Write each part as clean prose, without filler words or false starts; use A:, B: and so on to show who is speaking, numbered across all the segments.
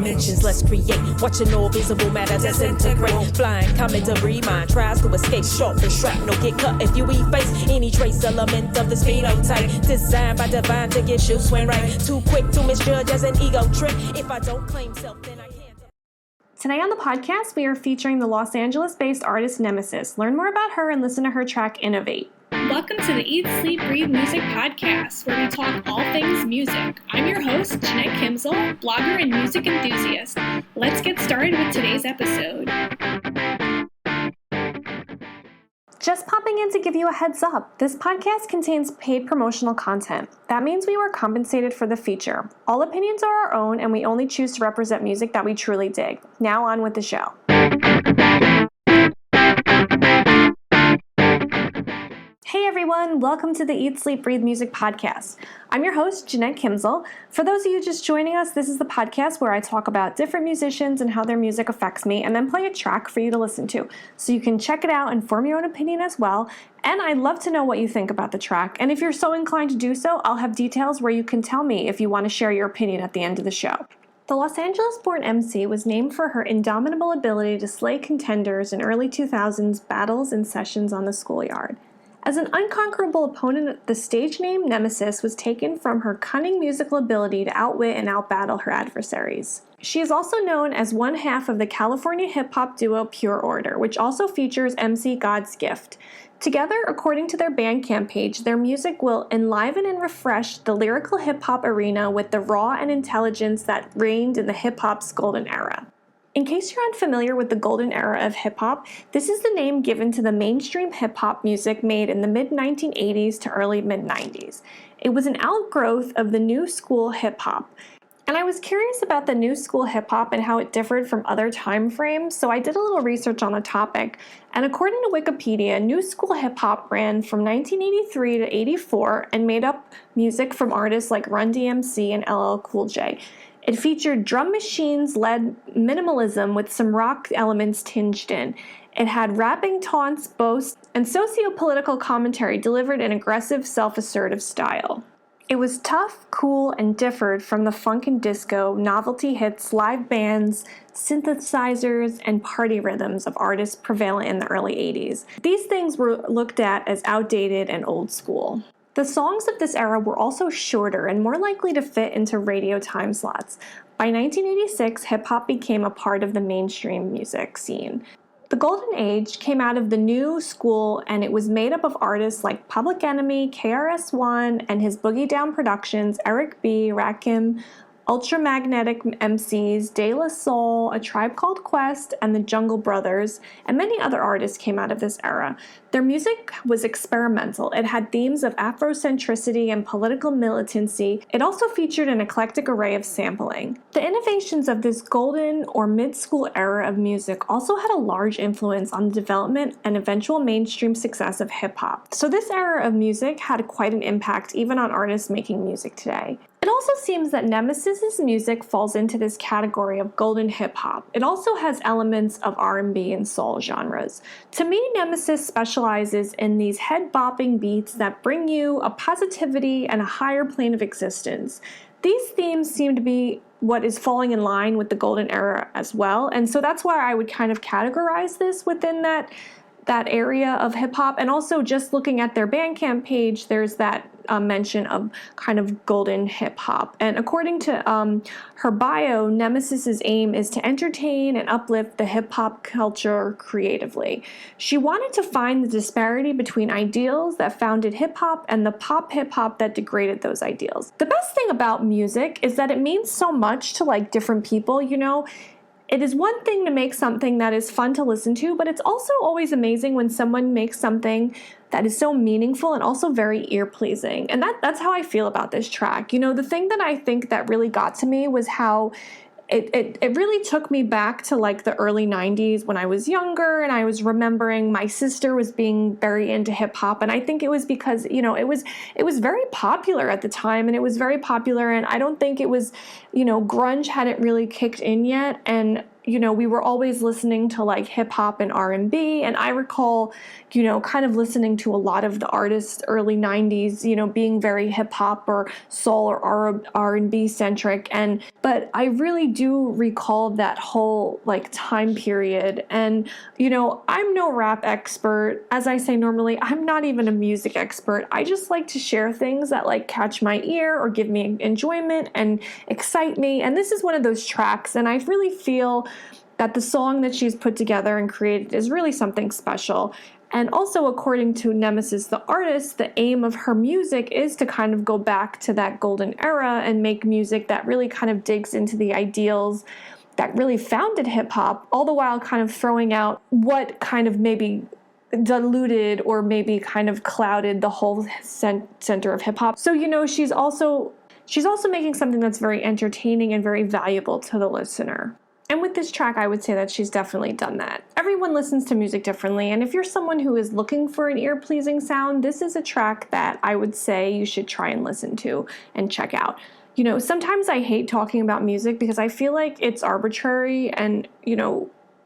A: dimensions, let's create. Watching all visible matter disintegrate. Flying comet debris, mind tries to escape. Sharp and shrapnel get cut if you efface any trace element of this phenotype. Designed by divine to get you swing right. Too quick to misjudge as an ego trip. If I don't claim self, then I can't.
B: Today on the podcast, we are featuring the Los Angeles-based artist Nemesis. Learn more about her and listen to her track, Innovate.
C: Welcome to the Eat, Sleep, Breathe Music podcast, where we talk all things music. I'm your host, Jeanette Kimzel, blogger and music enthusiast. Let's get started with today's episode.
B: Just popping in to give you a heads up, this podcast contains paid promotional content. That means we were compensated for the feature. All opinions are our own, and we only choose to represent music that we truly dig. Now on with the show. Hey everyone, welcome to the Eat, Sleep, Breathe Music podcast. I'm your host, Jeanette Kimzel. For those of you just joining us, this is the podcast where I talk about different musicians and how their music affects me, and then play a track for you to listen to. So you can check it out and form your own opinion as well. And I'd love to know what you think about the track. And if you're so inclined to do so, I'll have details where you can tell me if you want to share your opinion at the end of the show. The Los Angeles-born emcee was named for her indomitable ability to slay contenders in early 2000s battles and sessions on the schoolyard. As an unconquerable opponent, the stage name Nemesis was taken from her cunning musical ability to outwit and outbattle her adversaries. She is also known as one half of the California hip-hop duo Pure Order, which also features MC God's Gift. Together, according to their Bandcamp page, their music will enliven and refresh the lyrical hip-hop arena with the raw and intelligence that reigned in the hip-hop's golden era. In case you're unfamiliar with the golden era of hip-hop, this is the name given to the mainstream hip-hop music made in the mid-1980s to early mid-90s. It was an outgrowth of the new school hip-hop. And I was curious about the new school hip-hop and how it differed from other time frames, so I did a little research on the topic. And according to Wikipedia, new school hip-hop ran from 1983 to 84 and made up music from artists like Run DMC and LL Cool J. It featured drum machines-led minimalism with some rock elements tinged in. It had rapping taunts, boasts, and socio-political commentary delivered in aggressive, self-assertive style. It was tough, cool, and differed from the funk and disco, novelty hits, live bands, synthesizers, and party rhythms of artists prevalent in the early 80s. These things were looked at as outdated and old school. The songs of this era were also shorter and more likely to fit into radio time slots. By 1986, hip-hop became a part of the mainstream music scene. The Golden Age came out of the new school, and it was made up of artists like Public Enemy, KRS-One, and his Boogie Down Productions, Eric B., Rakim, Ultramagnetic MCs, De La Soul, A Tribe Called Quest, and the Jungle Brothers, and many other artists came out of this era. Their music was experimental. It had themes of Afrocentricity and political militancy. It also featured an eclectic array of sampling. The innovations of this golden or mid-school era of music also had a large influence on the development and eventual mainstream success of hip-hop. So this era of music had quite an impact even on artists making music today. It also seems that Nemesis's music falls into this category of golden hip-hop. It also has elements of R&B and soul genres. To me, Nemesis specializes in these head-bopping beats that bring you a positivity and a higher plane of existence. These themes seem to be what is falling in line with the golden era as well, and so that's why I would kind of categorize this within that area of hip-hop. And also just looking at their Bandcamp page, there's that mention of kind of golden hip-hop. And according to her bio, Nemesis's aim is to entertain and uplift the hip-hop culture creatively. She wanted to find the disparity between ideals that founded hip-hop and the pop hip-hop that degraded those ideals. The best thing about music is that it means so much to like different people, you know. It is one thing to make something that is fun to listen to, but it's also always amazing when someone makes something that is so meaningful and also very ear-pleasing. And that's how I feel about this track. You know, the thing that I think that really got to me was how it really took me back to like the early 90s when I was younger, and I was remembering my sister was being very into hip hop, and I think it was because, you know, it was very popular at the time, and it was very popular, and I don't think it was, you know, grunge hadn't really kicked in yet, and we were always listening to like hip hop and R&B. And I recall, kind of listening to a lot of the artists early 90s, being very hip hop or soul or R&B centric. But I really do recall that whole like time period. And, I'm no rap expert. As I say normally, I'm not even a music expert. I just like to share things that like catch my ear or give me enjoyment and excite me. And this is one of those tracks. And I really feel that the song that she's put together and created is really something special. And also, according to Nemesis, the artist, the aim of her music is to kind of go back to that golden era and make music that really kind of digs into the ideals that really founded hip-hop, all the while kind of throwing out what kind of maybe diluted or maybe kind of clouded the whole center of hip-hop. So, she's also making something that's very entertaining and very valuable to the listener. And with this track, I would say that she's definitely done that. Everyone listens to music differently, and if you're someone who is looking for an ear-pleasing sound, this is a track that I would say you should try and listen to and check out. Sometimes I hate talking about music because I feel like it's arbitrary and,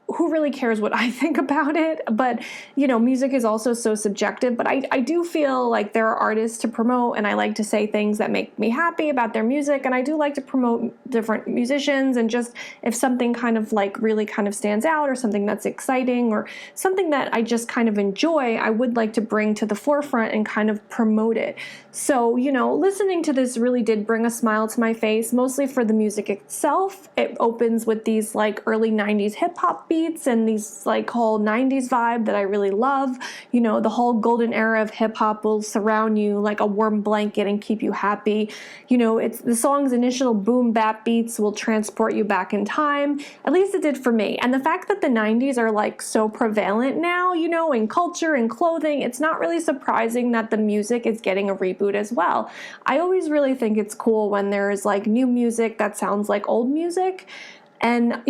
B: who really cares what I think about it? But, music is also so subjective. But I do feel like there are artists to promote, and I like to say things that make me happy about their music. And I do like to promote different musicians, and just if something kind of like really kind of stands out, or something that's exciting, or something that I just kind of enjoy, I would like to bring to the forefront and kind of promote it. So, listening to this really did bring a smile to my face, mostly for the music itself. It opens with these like early 90s hip hop beats and these like whole 90s vibe that I really love. The whole golden era of hip hop will surround you like a warm blanket and keep you happy. It's the song's initial boom bap beats will transport you back in time. At least it did for me. And the fact that the 90s are like so prevalent now, in culture and clothing, it's not really surprising that the music is getting a reboot as well. I always really think it's cool when there's like new music that sounds like old music. And,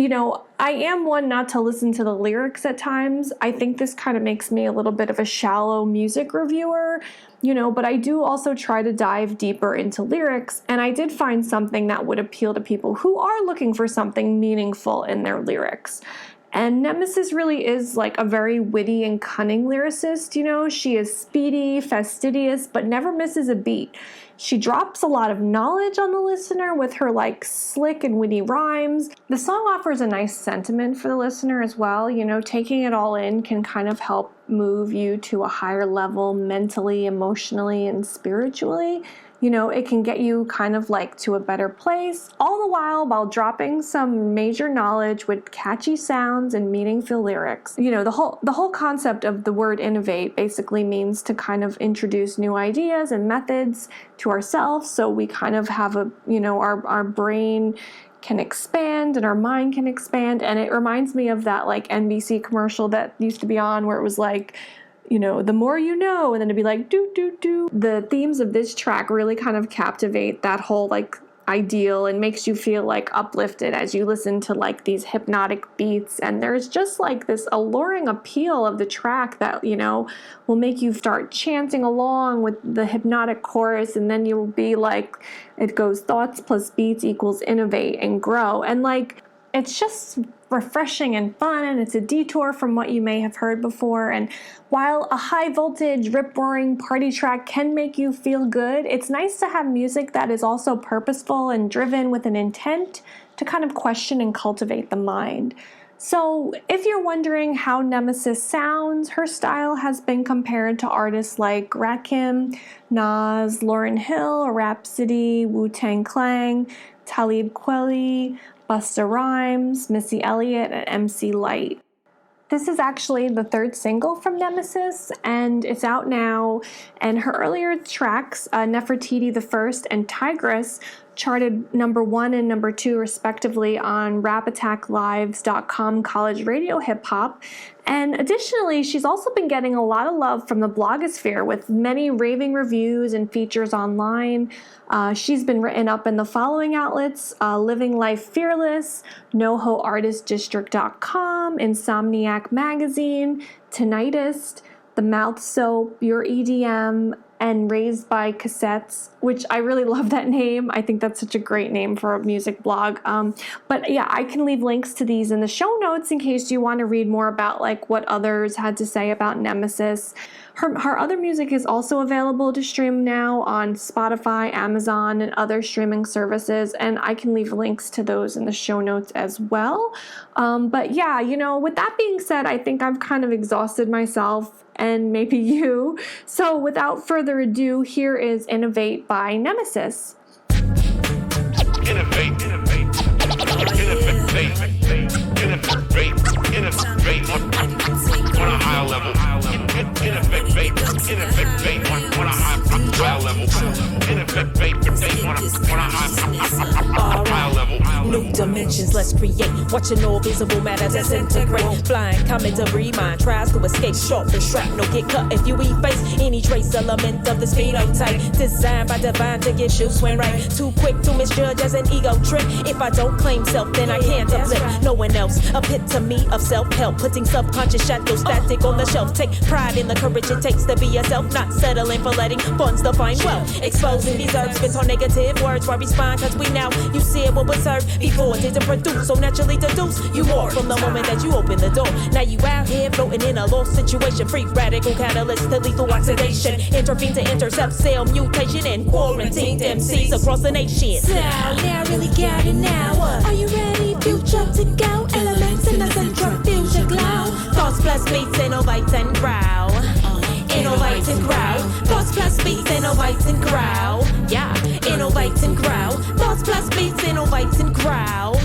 B: I am one not to listen to the lyrics at times. I think this kind of makes me a little bit of a shallow music reviewer, but I do also try to dive deeper into lyrics. And I did find something that would appeal to people who are looking for something meaningful in their lyrics. And Nemesis really is like a very witty and cunning lyricist. She is speedy, fastidious, but never misses a beat. She drops a lot of knowledge on the listener with her like slick and witty rhymes. The song offers a nice sentiment for the listener as well. Taking it all in can kind of help move you to a higher level mentally, emotionally, and spiritually. It can get you kind of like to a better place, all the while dropping some major knowledge with catchy sounds and meaningful lyrics. The whole concept of the word innovate basically means to kind of introduce new ideas and methods to ourselves, so we kind of have our brain can expand and our mind can expand. And it reminds me of that like NBC commercial that used to be on where it was like, the more you know, and then it'd be like, do, do, do. The themes of this track really kind of captivate that whole like ideal and makes you feel like uplifted as you listen to like these hypnotic beats. And there's just like this alluring appeal of the track that, will make you start chanting along with the hypnotic chorus. And then you'll be like, it goes thoughts plus beats equals innovate and grow. And like, it's just refreshing and fun, and it's a detour from what you may have heard before. And while a high voltage, rip-roaring party track can make you feel good, it's nice to have music that is also purposeful and driven with an intent to kind of question and cultivate the mind. So if you're wondering how Nemesis sounds, her style has been compared to artists like Rakim, Nas, Lauryn Hill, Rhapsody, Wu-Tang Clan, Talib Kweli, Busta Rhymes, Missy Elliott, and MC Lyte. This is actually the third single from Nemesis, and it's out now. And her earlier tracks, Nefertiti the First and Tigress, charted number 1 and number 2 respectively on RapAttackLives.com college radio hip hop. And additionally, she's also been getting a lot of love from the blogosphere with many raving reviews and features online. She's been written up in the following outlets: Living Life Fearless, NoHoArtistDistrict.com, Insomniac Magazine, Tinnitus, The Mouth Soap, Your EDM, and Raised by Cassettes, which I really love that name. I think that's such a great name for a music blog. But yeah, I can leave links to these in the show notes in case you want to read more about like what others had to say about Nemesis. Her other music is also available to stream now on Spotify, Amazon, and other streaming services, and I can leave links to those in the show notes as well. But yeah, with that being said, I think I've kind of exhausted myself, and maybe you. So without further ado, here is Innovate by Nemesis.
D: Innovate on a higher level. Innovate on a higher level.
A: New dimensions, let's create. Watching all visible matter disintegrate. Flying comet debris, mind tries to escape. Sharp and shrapnel get cut if you efface any trace element of the phenotype. Designed by divine to get you swing right. Too quick to misjudge as an ego trip. If I don't claim self, then I can't uplift no one else. Epitome of self-help, putting subconscious shadows static on the shelf. Take pride in the courage it takes to be yourself, not settling for letting funds define wealth. Exposing these herbs, spit on negative words. Why respond? Cause we now, you see it will serve before it didn't produce. So naturally deduce you more from the moment that you open the door. Now you out here floating in a lost situation. Free radical catalyst to lethal oxidation. Intervene to intercept cell mutation and quarantined MCs across the nation.
E: So now really got it now. Are you ready? Future to go. Elements in the central fusion glow.
A: Thoughts plus beats, innovate and growl. Innovate and growl. Thoughts plus beats, innovate and growl. Yeah, innovate and growl. Thoughts plus beats, innovate and growl.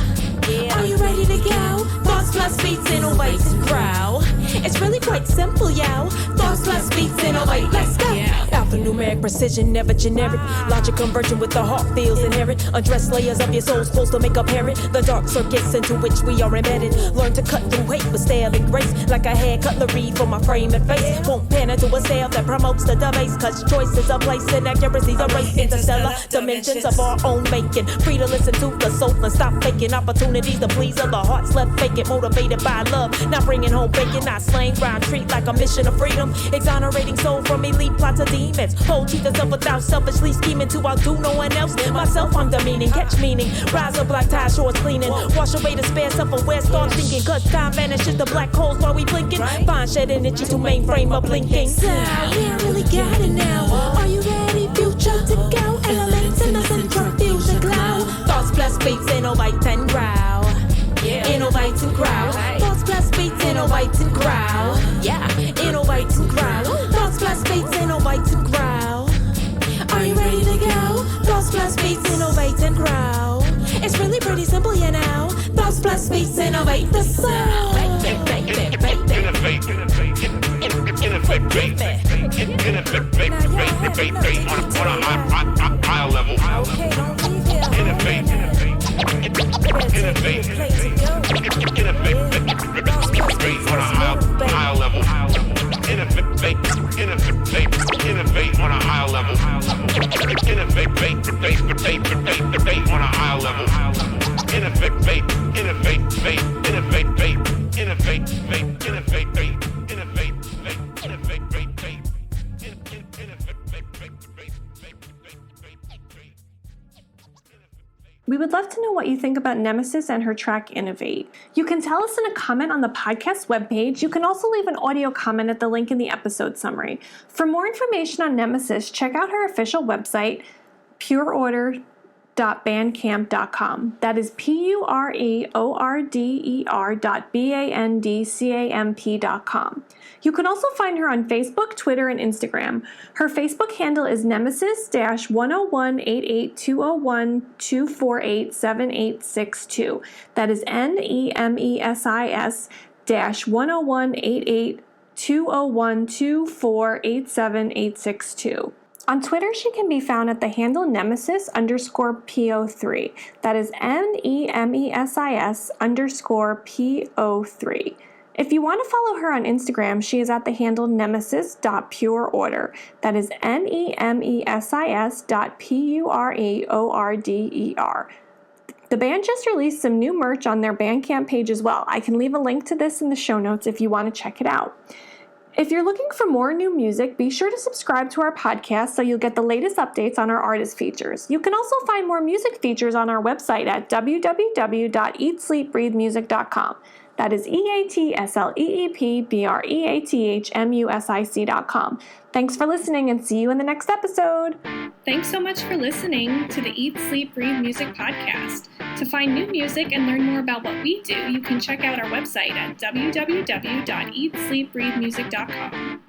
A: Yeah.
E: Are you ready to go?
A: Thoughts plus beats, innovate and growl. It's really quite simple, yo. Thoughts plus beats, innovate. Let's go. Alphanumeric precision, never generic. Logic converging with the heart feels inherent. Undressed layers of your soul supposed to make apparent the dark circuits into which we are embedded. Learn to cut through hate with style and grace. Like a hair cutlery for my frame and face. Won't pander to a style that promotes the debase. Cause choice is a place and accuracy's a race. Interstellar dimensions of our own making. Free to listen to the soul and stop faking. Opportunities to please other hearts left vacant. Motivated by love, not bringing home bacon. Not slaying ground treat like a mission of freedom. Exonerating soul from elite plots of demons. Hold to the self without selfishly scheming to outdo no one else. Myself I'm demeaning, catch meaning. Rise up black tie shores cleaning. Wash away the spare self-aware, start thinking. Cause time vanishes the black holes while we blinking. Find shed energy to mainframe up blinking.
E: So now really got it now. Are you ready? Future to go. Elements in the central fusion glow.
A: Thoughts plus beats, innovate and growl. Innovate and growl. Thoughts plus beats, innovate and growl. Yeah, innovate and growl. Thoughts plus beats, innovate and growl.
E: Are you ready to go?
A: Thoughts plus beats, innovate and growl. It's really pretty simple, you know. Thoughts plus beats, innovate the soul.
D: Innovate on a higher level. Innovate on a higher level. Innovate on a higher level. Innovate on a higher level.
B: We would love to know what you think about Nemesis and her track Innovate. You can tell us in a comment on the podcast webpage. You can also leave an audio comment at the link in the episode summary. For more information on Nemesis, check out her official website, pureorder.bandcamp.com. That is pureorder.bandcamp.com. You can also find her on Facebook, Twitter, and Instagram. Her Facebook handle is Nemesis-101882012487862. That is NEMESIS-101882012487862. On Twitter, she can be found at the handle Nemesis_PO3. That is NEMESIS_PO3. If you want to follow her on Instagram, she is at the handle nemesis.pureorder. That is NEMESIS.PUREORDER. The band just released some new merch on their Bandcamp page as well. I can leave a link to this in the show notes if you want to check it out. If you're looking for more new music, be sure to subscribe to our podcast so you'll get the latest updates on our artist features. You can also find more music features on our website at www.eatsleepbreathemusic.com. That is EATSLEEPBREATHMUSIC.com. Thanks for listening and see you in the next episode.
C: Thanks so much for listening to the Eat, Sleep, Breathe Music podcast. To find new music and learn more about what we do, you can check out our website at www.eatsleepbreathemusic.com.